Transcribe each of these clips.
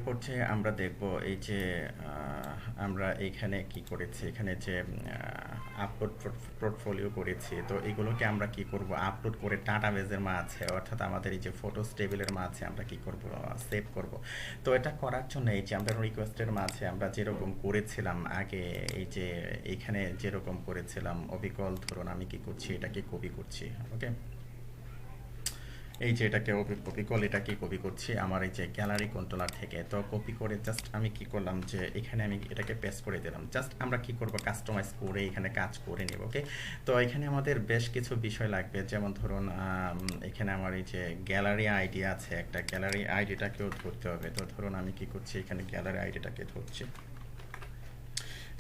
পর্যায়ে আমরা দেখব এই যে আমরা এইখানে কি করেছি, এখানে যে আপলোড পোর্টফোলিও করেছি, তো এগুলোকে আমরা কি করব, আপলোড করে ডাটাবেজের মাঝে, অর্থাৎ আমাদের এই যে ফটোস টেবিলের মাঝে আমরা কি করব, সেভ করব। তো এটা করার জন্য এই যে আমরা রিকোয়েস্টের মাঝে আমরা যেরকম করেছিলাম আগে, এই যে এইখানে যেরকম করেছিলাম অবিকল, ধরুন আমি কি করছি, এটাকে কপি করছি। ওকে, এই যে এটাকে কপি করলে এটাকে কপি করছি আমার এই যে গ্যালারি কন্ট্রোলার থেকে। তো কপি করে জাস্ট আমি কি করলাম যে এখানে আমি এটাকে পেস্ট করে দিলাম। জাস্ট আমরা কি করব, কাস্টমাইজ করে এখানে কাজ করে নেব। ওকে, তো এখানে আমাদের বেশ কিছু বিষয় লাগবে, যেমন ধরুন এখানে আমার এই যে গ্যালারি আইডি আছে, একটা গ্যালারি আইডিটাকেও ধরতে হবে। তো ধরুন আমি কি করছি, এখানে গ্যালারি আইডিটাকে ধরছি,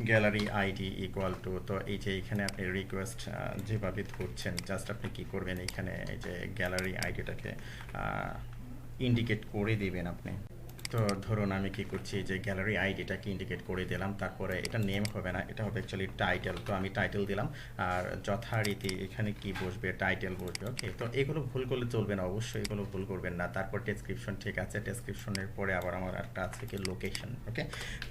গ্যালারি আইডি ইকুয়াল টু, তো এই যে এখানে আপনি রিকোয়েস্ট যেভাবে ধরছেন, জাস্ট আপনি কি করবেন, এখানে এই যে গ্যালারি আইডিটাকে ইন্ডিকেট করে দিবেন আপনি। তো ধরুন আমি কি করছি, যে গ্যালারি আইডিটাকে ইন্ডিকেট করে দিলাম, তারপরে এটা নেম হবে না, এটা হবে অ্যাকচুয়ালি টাইটেল। তো আমি টাইটেল দিলাম, আর যথারীতি এখানে কি বসবে, টাইটেল বসবে। ওকে, তো এগুলো ভুল করলে চলবে না, অবশ্যই এগুলো ভুল করবেন না। তারপর ডেসক্রিপশন, ঠিক আছে, ডেসক্রিপশনের পরে আবার আমার একটা আছে কি লোকেশন। ওকে,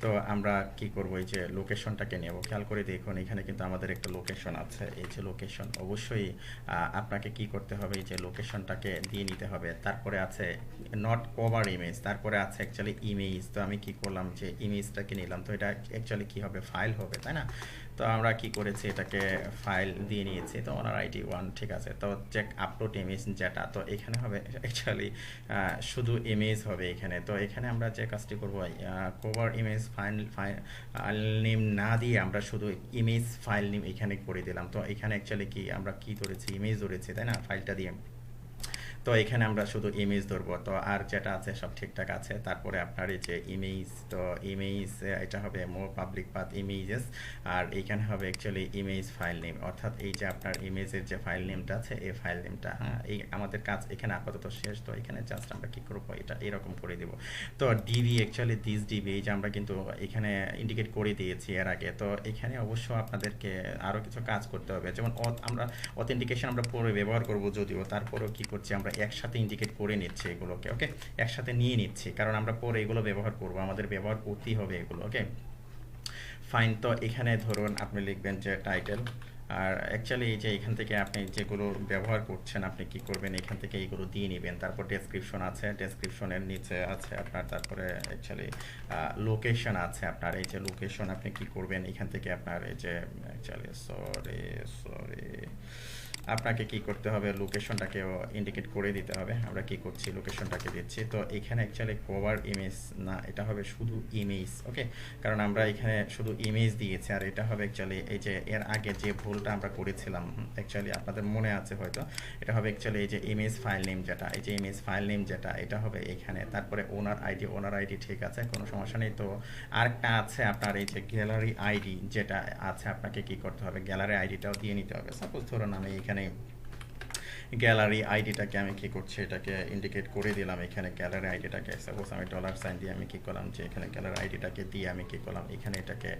তো আমরা কি করব, এই যে লোকেশনটাকে নেব। খেয়াল করে দেখুন এখানে কিন্তু আমাদের একটা লোকেশন আছে, এই যে লোকেশন, অবশ্যই আপনাকে কি করতে হবে, এই যে লোকেশনটাকে দিয়ে নিতে হবে। তারপরে আছে নট কভার ইমেজ, তারপরে আছে অ্যাকচুয়ালি ইমেজ। তো আমি কি করলাম, যে ইমেজটাকে নিলাম, তো এটা অ্যাকচুয়ালি কি হবে, ফাইল হবে, তাই না? তো আমরা কি করেছি, এটাকে ফাইল দিয়ে নিয়েছি। তো ওনার আইডি 1, ঠিক আছে। তো চেক আপলোড ইমেজ যেটা, তো এখানে হবে অ্যাকচুয়ালি শুধু ইমেজ হবে এখানে। তো এখানে আমরা যে কাজটি করবো, কভার ইমেজ ফাইল নেম না দিয়ে আমরা শুধু ইমেজ ফাইল নেম এখানে করে দিলাম। তো এখানে অ্যাকচুয়ালি কি আমরা কি ধরেছি, ইমেজ ধরেছি, তাই না, ফাইলটা দিয়ে। তো এখানে আমরা শুধু ইমেজ ধরবো। তো আর যেটা আছে সব ঠিকঠাক আছে। তারপরে আপনার এই যে ইমেজ, তো ইমেজ এটা হবে মোর পাবলিক পাথ ইমেজেস, আর এইখানে হবে অ্যাকচুয়ালি ইমেজ ফাইল নেম, অর্থাৎ এই যে আপনার ইমেজের যে ফাইল নেমটা আছে, এই ফাইল নেমটা। হ্যাঁ, এই আমাদের কাজ এখানে আপাতত শেষ। তো এখানে জাস্ট আমরা কি করবো, এটা এরকম করে দেবো। তো ডিবি অ্যাকচুয়ালি দিস ডিবি, এই যে আমরা কিন্তু এখানে ইন্ডিকেট করে দিয়েছি এর আগে। তো এখানে অবশ্য আপনাদেরকে আরও কিছু কাজ করতে হবে, যেমন আমরা অথেন্টিকেশন আমরা পরে ব্যবহার করব যদিও, তারপরেও কি করছি, আমরা একসাথে ইন্ডিকেট করে নিচ্ছি এগুলোকে। ওকে, একসাথে নিয়ে নিচ্ছি, কারণ আমরা পরে এগুলো ব্যবহার করব, আমাদের ব্যবহার করতেই হবে এগুলো। ওকে, ফাইন। তো এখানে ধরুন আপনি লিখবেন যে টাইটেল, আর অ্যাকচুয়ালি এই যে এখান থেকে আপনি যেগুলো ব্যবহার করছেন আপনি কি করবেন, এখান থেকে এইগুলো দিয়ে নেবেন। তারপর ডেসক্রিপশন আছে, ডেসক্রিপশনের নিচে আছে আপনার, তারপরে অ্যাকচুয়ালি লোকেশন আছে আপনার, এই যে লোকেশন আপনি কি করবেন, এখান থেকে আপনার এই যে অ্যাকচুয়ালি সরি আপনাকে কি করতে হবে, লোকেশনটাকেও ইন্ডিকেট করে দিতে হবে। আমরা কি করছি, লোকেশনটাকে দিচ্ছি। তো এখানে অ্যাকচুয়ালি কভার ইমেজ না, এটা হবে শুধু ইমেজ। ওকে, কারণ আমরা এখানে শুধু ইমেজ দিয়েছি, আর এটা হবে অ্যাকচুয়ালি এই যে এর আগে যে ভুলটা আমরা করেছিলাম, অ্যাকচুয়ালি আপনাদের মনে আছে হয়তো, এটা হবে অ্যাকচুয়ালি এই যে ইমেজ ফাইল নেম যেটা, এই যে ইমেজ ফাইল নেম যেটা, এটা হবে এখানে। তারপরে ওনার আইডি ঠিক আছে, কোনো সমস্যা নেই। তো আরেকটা আছে আপনার এই যে গ্যালারি আইডি যেটা আছে, আপনাকে কি করতে হবে, গ্যালারি আইডিটাও দিয়ে নিতে হবে। সাপোজ ধরুন আমি এখানে গ্যালারি আইডিটাকে আমি কি করছি, এটাকে ইন্ডিকেট করে দিলাম এখানে গ্যালারি আইডিটাকে। সাপোজ আমি ডলার সাইন দিয়ে আমি কি করলাম, যে এখানে গ্যালারি আইডিটাকে দিয়ে আমি কি করলাম, এখানে এটাকে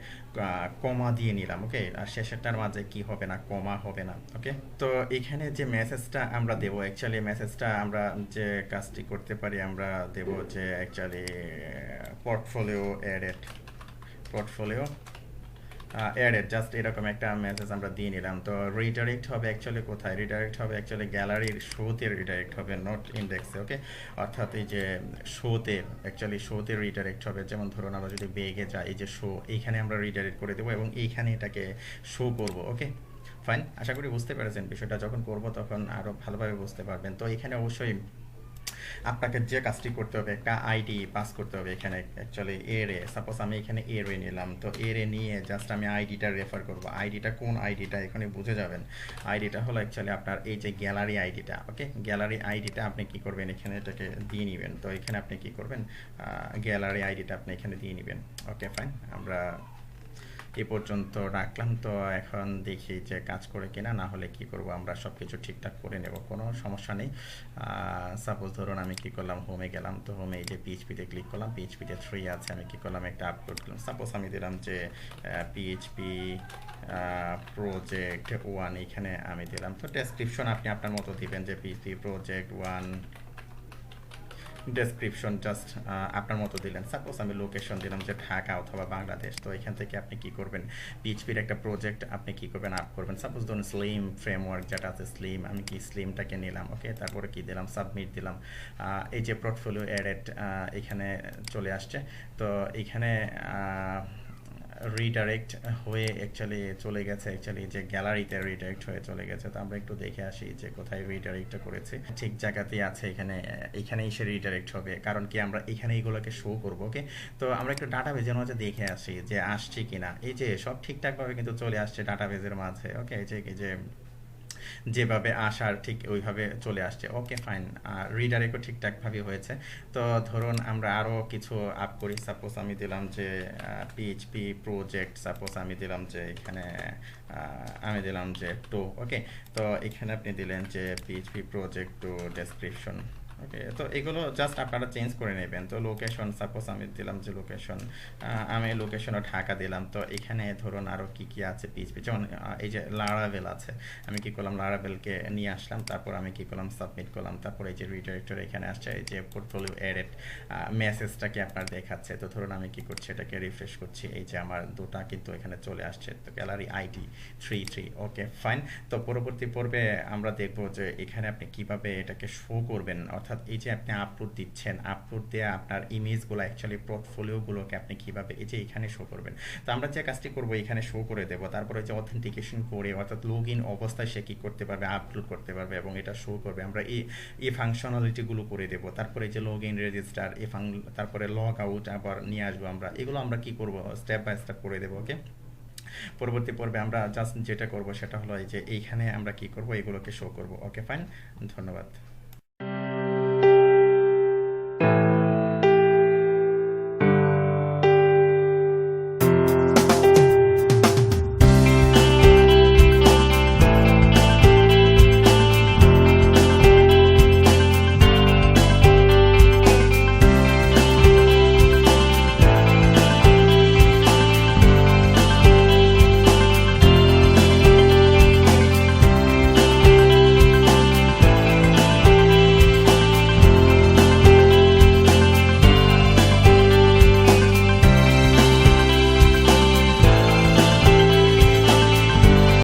কমা দিয়ে নিলাম। ওকে, আর শেষেরটার মাঝে কি হবে না, কমা হবে না। ওকে, তো এখানে যে মেসেজটা আমরা দেবো, অ্যাকচুয়ালি মেসেজটা আমরা যে কাজটি করতে পারি, আমরা দেবো যে অ্যাকচুয়ালি পোর্টফোলিও অ্যাডেড, জাস্ট এরকম একটা মেসেজ আমরা দিয়ে নিলাম। তো রিডাইরেক্ট হবে অ্যাকচুয়ালি কোথায়, রিডাইরেক্ট হবে অ্যাকচুয়ালি গ্যালারির শোতে রিডাইরেক্ট হবে, নট ইন্ডেক্সে। ওকে, অর্থাৎ এই যে শোতে, অ্যাকচুয়ালি শোতে রিডাইরেক্ট হবে। যেমন ধরুন আমরা যদি বেগে যাই, এই যে শো, এইখানে আমরা রিডাইরেক্ট করে দেবো এবং এইখানে এটাকে শো করব। ওকে, ফাইন, আশা করি বুঝতে পেরেছেন বিষয়টা। যখন করব তখন আরও ভালোভাবে বুঝতে পারবেন। তো এখানে অবশ্যই আপনাকে যে কাজটি করতে হবে, একটা আইডি পাস করতে হবে এখানে অ্যাকচুয়ালি এরে। সাপোজ আমি এখানে এরে নিলাম, তো এরে নিয়ে জাস্ট আমি আইডিটা রেফার করব। আইডিটা কোন আইডিটা এখানে বুঝে যাবেন। আইডিটা হলো অ্যাকচুয়ালি আপনার এই যে গ্যালারি আইডিটা। ওকে, গ্যালারি আইডিটা আপনি কি করবেন, এখানে এটাকে দিয়ে নেবেন। তো এখানে আপনি কি করবেন, গ্যালারি আইডিটা আপনি এখানে দিয়ে নেবেন। ওকে, ফাইন, আমরা এ পর্যন্ত রাখলাম। তো এখন দেখি যে কাজ করে কিনা, না হলে কি করব, আমরা সব কিছু ঠিকঠাক করে নেব, কোনো সমস্যা নেই। সাপোজ ধরুন আমি কি করলাম, হোমে গেলাম। তো হোমে এই যে পিএইচপিতে ক্লিক করলাম, পিএইচপিতে 3 আছে, আমি কি করলাম, একটা আপলোড করলাম। সাপোজ আমি দিলাম যে পিএইচপি প্রজেক্ট 1, এখানে আমি দিলাম। তো ডেসক্রিপশন আপনি আপনার মতো দিবেন যে পিএইচপি প্রজেক্ট 1 ডেসক্রিপশন জাস্ট আপনার মতো দিলেন। সাপোজ আমি লোকেশন দিলাম যে ঢাকা অথবা বাংলাদেশ। তো এখান থেকে আপনি কি করবেন, পিএইচপির একটা প্রজেক্ট আপনি কি করবেন, আপ করবেন। সাপোজ ধরুন স্লিম ফ্রেমওয়ার্ক যেটা আছে স্লিম, আমি কি স্লিমটাকে নিলাম। ওকে, তারপরে কি দিলাম, সাবমিট দিলাম। এই যে পোর্টফোলিও এডেড এখানে চলে আসছে। তো এখানে রিডাইরেক্ট হয়ে অ্যাকচুয়ালি চলে গেছে, অ্যাকচুয়ালি যে গ্যালারিতে রিডাইরেক্ট হয়ে চলে গেছে। তো আমরা একটু দেখে আসি যে কোথায় রিডাইরেক্টটা করেছে। ঠিক জায়গাতেই আছে, এখানে এখানেই সে রিডাইরেক্ট হবে, কারণ কি আমরা এখানে এইগুলোকে শো করবো। ওকে, তো আমরা একটু ডাটা বেজের মাঝে দেখে আসি যে আসছে কিনা। এই যে সব ঠিকঠাকভাবে কিন্তু চলে আসছে ডাটা বেজের মাঝে। ওকে, এই যে যেভাবে আসার ঠিক ওইভাবে চলে আসছে। ওকে ফাইন, রিডাইরেক্টও ঠিকঠাকভাবে হয়েছে। তো ধরুন আমরা আরও কিছু আপ করি। সাপোজ আমি দিলাম যে পিএইচপি প্রজেক্ট, সাপোজ আমি দিলাম যে এখানে আমি দিলাম যে টু। ওকে, তো এখানে আপনি দিলেন যে পিএইচপি প্রজেক্ট টু ডেসক্রিপশন। ওকে, তো এগুলো জাস্ট আপনারা চেঞ্জ করে নেবেন। তো লোকেশন, সাপোজ আমি দিলাম যে লোকেশন, আমি লোকেশনও ঢাকা দিলাম। তো এখানে ধরুন আরও কি কি আছে পিএইচপি, যেমন এই যে লারাভেল আছে, আমি কি করলাম লারাভেলকে নিয়ে আসলাম, তারপর আমি কি করলাম সাবমিট করলাম। তারপর এই যে রিডাইরেক্টর এখানে আসছে, এই যে পোর্টফোলিও এডেড মেসেজটাকে আপনার দেখাচ্ছে। তো ধরুন আমি কি করছি, এটাকে রিফ্রেশ করছি, এই যে আমার দুটা কিন্তু এখানে চলে আসছে। তো গ্যালারি আইডি 33। Okay fine. তো পরবর্তী পর্বে আমরা দেখব যে এখানে আপনি কিভাবে এটাকে শো করবেন, অর্থাৎ এই যে আপনি আপলোড দিচ্ছেন, আপলোড দিয়ে আপনার ইমেজগুলো অ্যাকচুয়ালি পোর্টফোলিওগুলোকে আপনি কিভাবে এই যে এখানে শো করবেন। তো আমরা যে কাজটি করবো এখানে শো করে দেবো। তারপরে যে অথেন্টিকেশন করে, অর্থাৎ লগ ইন অবস্থায় সে কী করতে পারবে, আপলোড করতে পারবে এবং এটা শো করবে। আমরা এই ফাংশনালিটিগুলো করে দেবো। তারপরে যে লগ ইন রেজিস্টার, তারপরে লগ আউট আবার নিয়ে আসবো আমরা। এগুলো আমরা কি করব, স্টেপ বাই স্টেপ করে দেবো। ওকে, পরবর্তী পর্বে আমরা জাস্ট যেটা করব সেটা হলো এই যে এইখানে আমরা কি করব, এগুলোকে শো করব। ওকে ফাইন, ধন্যবাদ।